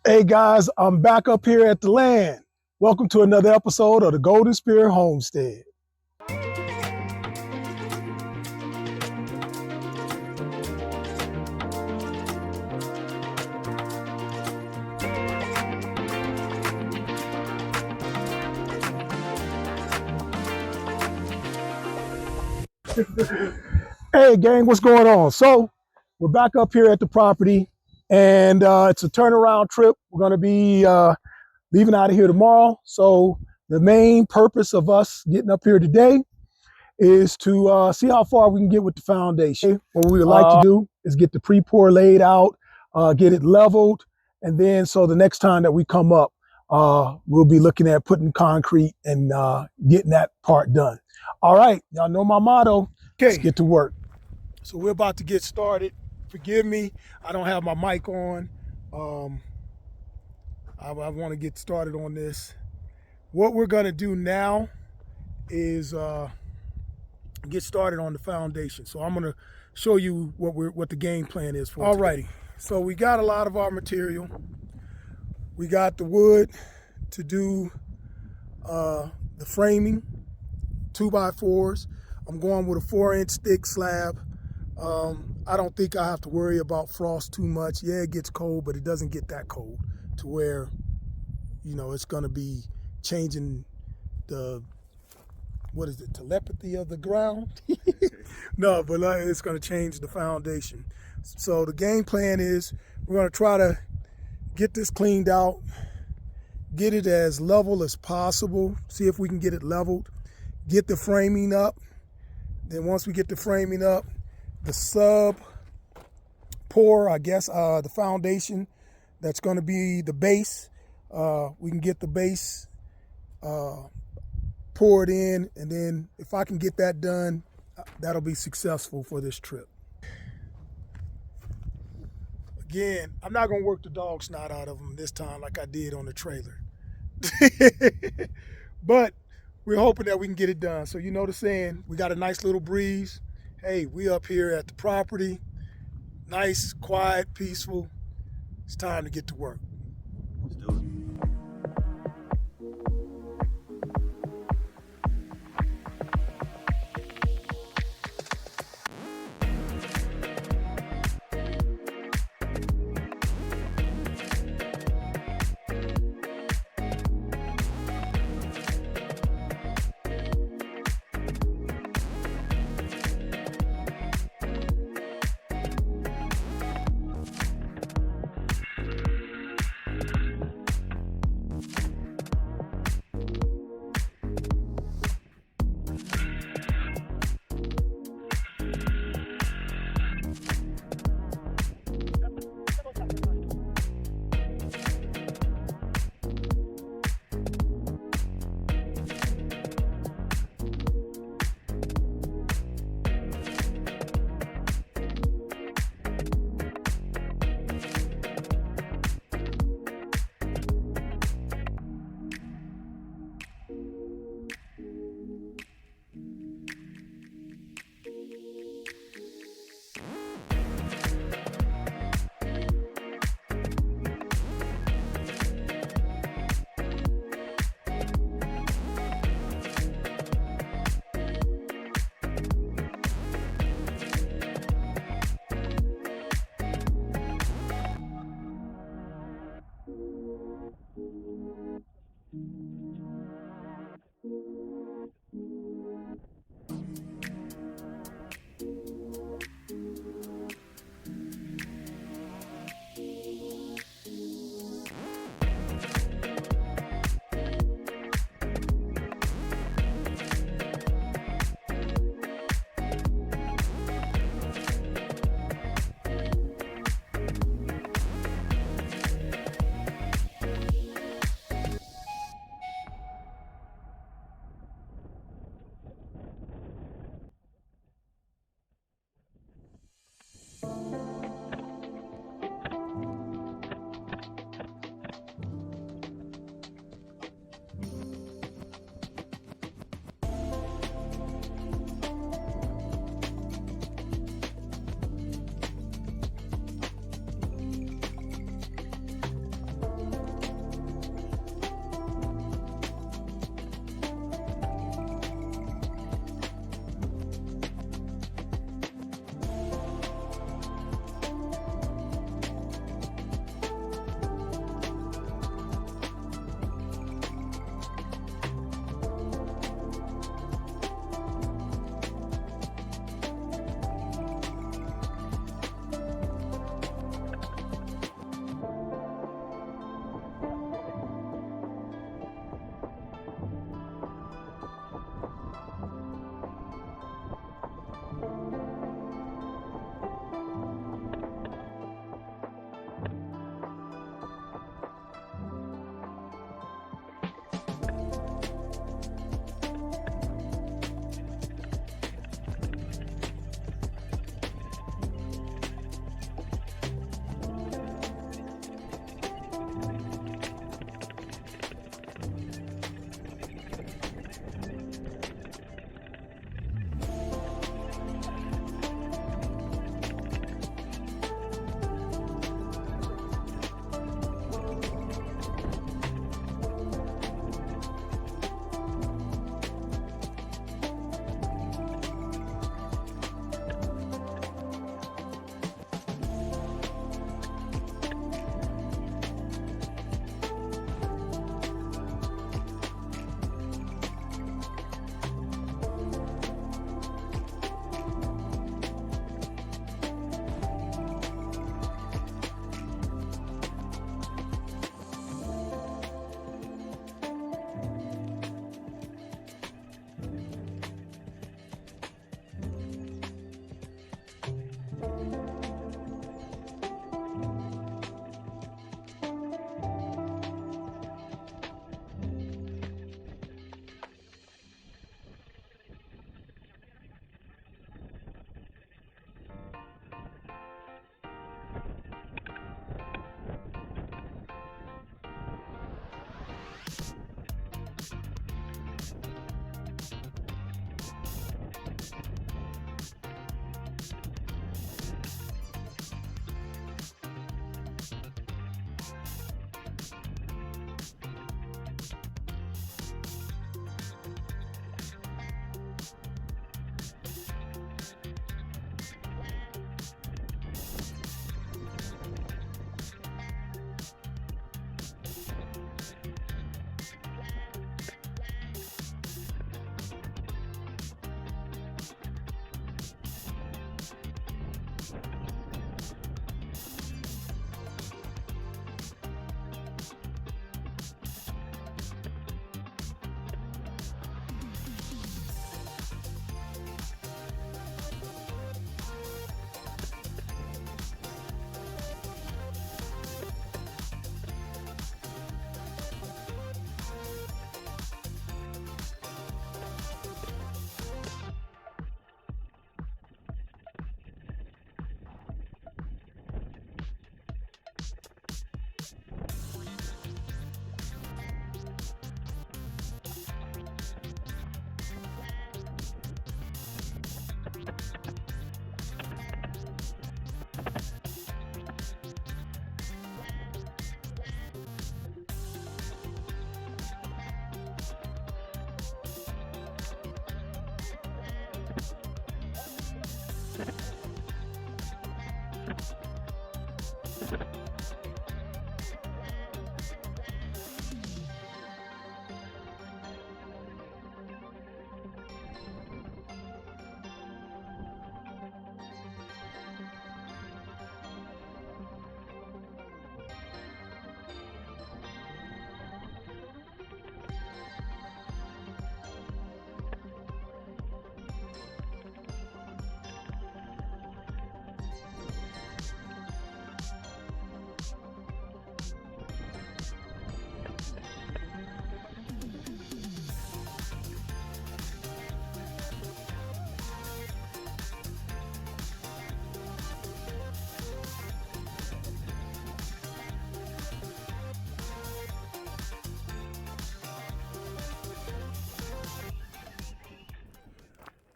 Hey guys, I'm back up here at the land. Welcome to another episode of the Golden Spirit Homestead. Hey gang, what's going on? So we're back up here at the property and it's a turnaround trip. We're going to be leaving out of here tomorrow. So the main purpose of us getting up here today is to see how far we can get with the foundation. What we would like to do is get the pre-pour laid out, get it leveled, and then so the next time that we come up, we'll be looking at putting concrete and getting that part done. All right, y'all know my motto. Okay, let's get to work. So we're about to get started. Forgive me, I don't have my mic on. I want to get started on this. What we're gonna do now is get started on the foundation. So I'm gonna show you what the game plan is for today. Alrighty, so we got a lot of our material. We got the wood to do the framing, 2x4s. I'm going with a 4-inch thick slab. I don't think I have to worry about frost too much. Yeah, it gets cold, but it doesn't get that cold to where, you know, it's gonna be changing the, what is it, telepathy of the ground? No, but it's gonna change the foundation. So the game plan is we're gonna try to get this cleaned out, get it as level as possible, see if we can get it leveled, get the framing up. Then once we get the framing up, the sub pour, I guess, the foundation that's going to be the base, we can get the base poured in, and then if I can get that done, that'll be successful for this trip. Again, I'm not going to work the dog snot out of them this time like I did on the trailer. But we're hoping that we can get it done. So you know the saying, we got a nice little breeze. Hey, we up here at the property. Nice, quiet, peaceful. It's time to get to work. Let's do it.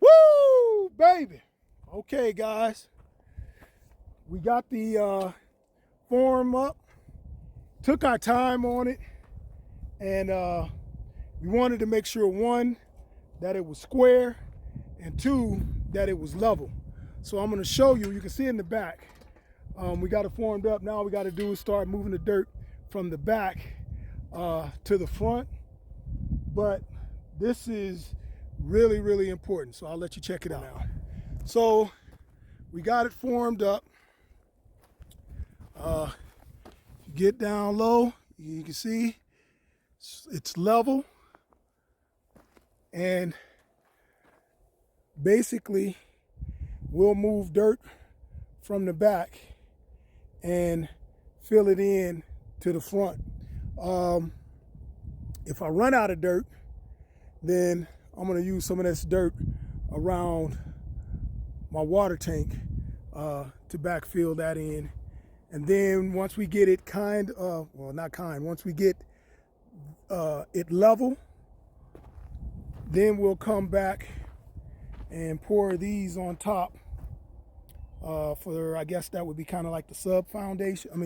Woo, baby. Okay, guys. We got the form up. Took our time on it. And we wanted to make sure, one, that it was square, and two, that it was level. So I'm going to show you. You can see in the back. We got it formed up. Now all we got to do is start moving the dirt from the back to the front. But this is really, really important. So I'll let you check it out now. So we got it formed up. Get down low, you can see it's level. And basically we'll move dirt from the back and fill it in to the front. If I run out of dirt, then I'm going to use some of this dirt around my water tank to backfill that in. And then once we get it once we get it level, then we'll come back and pour these on top for, I guess that would be kind of like the sub foundation. I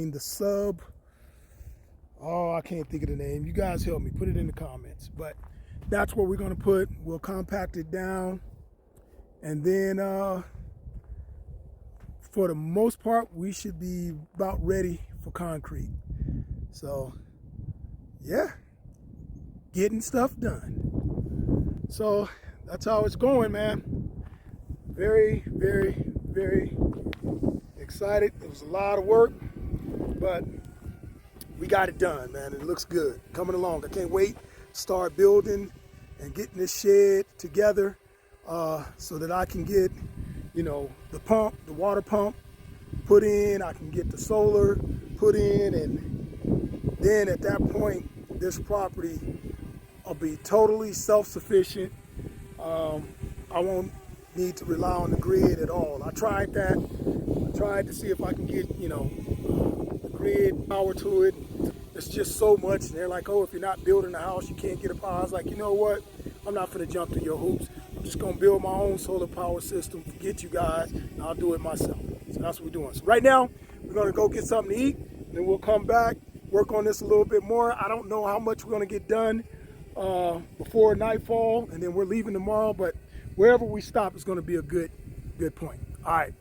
can't think of the name. You guys help me, put it in the comments. But that's what we're gonna put. We'll compact it down, and then for the most part, we should be about ready for concrete. So yeah, getting stuff done. So that's how it's going, man. Very, very, very excited. It was a lot of work, but we got it done, man. It looks good, coming along. I can't wait to start building and getting this shed together so that I can get, the pump, the water pump put in. I can get the solar put in, and then at that point, this property will be totally self-sufficient. I won't need to rely on the grid at all. I tried that. I tried to see if I can get, the grid power to it. It's just so much. And they're like, oh, if you're not building a house, you can't get a power. I was like, you know what? I'm not gonna jump to your hoops. I'm just gonna build my own solar power system, forget you guys, and I'll do it myself. So that's what we're doing. So right now, we're gonna go get something to eat, and then we'll come back, work on this a little bit more. I don't know how much we're gonna get done before nightfall, and then we're leaving tomorrow, but wherever we stop is gonna be a good point. All right.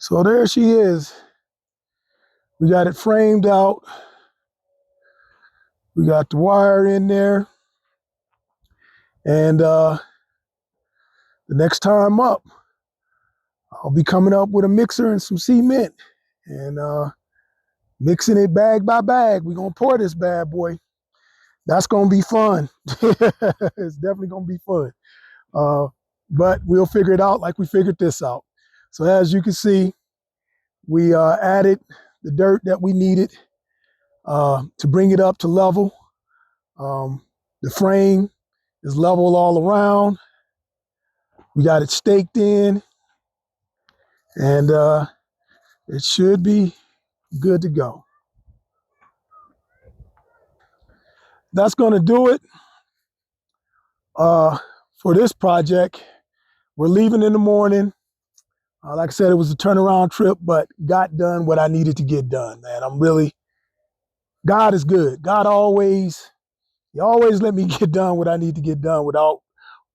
So there she is. We got it framed out. We got the wire in there. And the next time up, I'll be coming up with a mixer and some cement and mixing it bag by bag. We're going to pour this bad boy. That's going to be fun. It's definitely going to be fun. But we'll figure it out like we figured this out. So as you can see, we added the dirt that we needed to bring it up to level. The frame is level all around. We got it staked in, and it should be good to go. That's going to do it for this project. We're leaving in the morning. Like I said, it was a turnaround trip, but got done what I needed to get done, man. God is good. God always let me get done what I need to get done without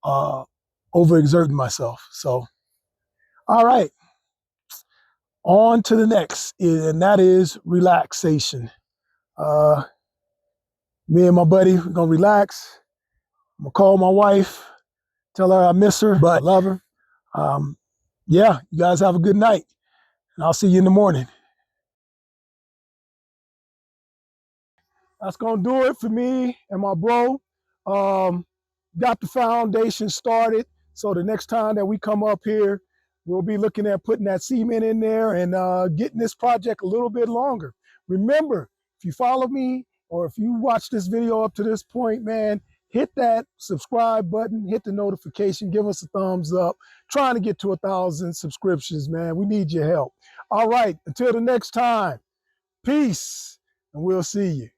overexerting myself. So, all right, on to the next, and that is relaxation. Me and my buddy, we're gonna relax. I'm gonna call my wife, tell her I miss her, but I love her. Yeah, you guys have a good night, and I'll see you in the morning. That's gonna do it for me and my bro. Got the foundation started, so the next time that we come up here, we'll be looking at putting that cement in there and getting this project a little bit longer. Remember, if you follow me or if you watch this video up to this point, man, hit that subscribe button, hit the notification, give us a thumbs up. Trying to get to 1,000 subscriptions, man. We need your help. All right, until the next time, peace, and we'll see you.